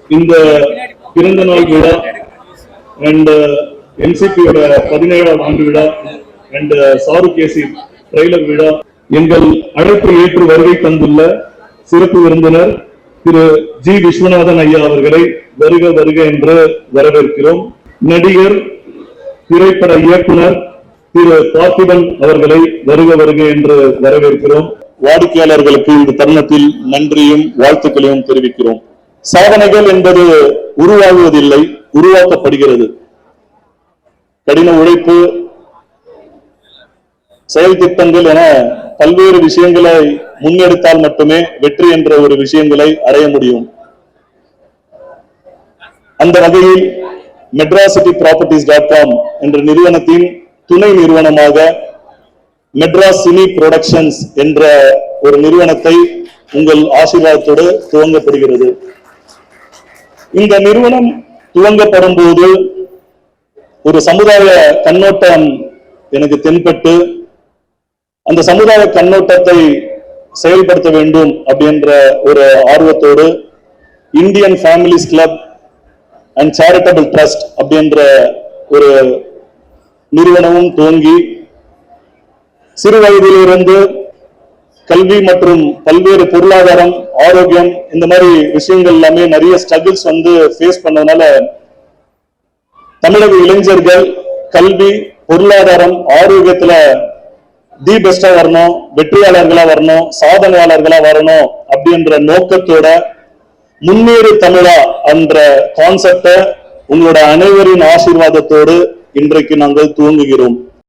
இந்த பிறந்த நாள் விழா அண்ட் என்சிபியோட 17ஆம் ஆண்டு விழா அண்ட் சாருகேசி ட்ரெய்லர் விழா எங்கள் அழைப்பு ஏற்று வருகை தந்துள்ள சிறப்பு விருந்தினர் திரு ஜி விஸ்வநாதன் ஐயா அவர்களை வருக வருக என்று வரவேற்கிறோம். நடிகர் திரைப்பட இயக்குனர் திரு பார்த்திபன் அவர்களை வருக வருக என்று வரவேற்கிறோம். வாடிக்கையாளர்களுக்கு இந்த தருணத்தில் நன்றியும் வாழ்த்துக்களையும் தெரிவிக்கிறோம். சாதனைகள் என்பது உருவாகுவதில்லை, உருவாக்கப்படுகிறது. கடின உழைப்பு, செயல் திட்டங்கள் என பல்வேறு விஷயங்களை முன்னெடுத்தால் மட்டுமே வெற்றி என்ற ஒரு விஷயங்களை அடைய முடியும். அந்த வகையில் மெட்ராசிட்டி ப்ராப்பர்ட்டிஸ்.com என்ற நிறுவனத்தின் துணை நிறுவனமாக மெட்ராஸ் சினி புரொடக்ஷன்ஸ் என்ற ஒரு நிறுவனத்தை உங்கள் ஆசீர்வாதத்தோடு துவங்கப்படுகிறது. இந்த நிறுவனம் துவங்கப்படும் போது ஒரு சமுதாய கண்ணோட்டம் எனக்கு தென்பட்டு அந்த சமுதாய கண்ணோட்டத்தை செயல்படுத்த வேண்டும் அப்படின்ற ஒரு ஆர்வத்தோடு Indian families club and charitable trust அப்படின்ற ஒரு நிறுவனமும் துவங்கி சிறு வயதிலிருந்து கல்வி மற்றும் பல்வேறு பொருளாதாரம், ஆரோக்கியம் இந்த மாதிரி விஷயங்கள் எல்லாமே நிறைய ஸ்ட்ரகிள்ஸ் ஃபேஸ் பண்ணதுனால தமிழக இளைஞர்கள் கல்வி, பொருளாதாரம், ஆரோக்கியத்துல தி பெஸ்டா வரணும், வெற்றியாளர்களா வரணும், சாதனையாளர்களா வரணும் அப்படின்ற நோக்கத்தோட முன்னேறு தமிழா என்ற கான்செப்டை உங்களோட அனைவரின் ஆசீர்வாதத்தோடு இன்றைக்கு நாங்கள் துவங்குகிறோம்.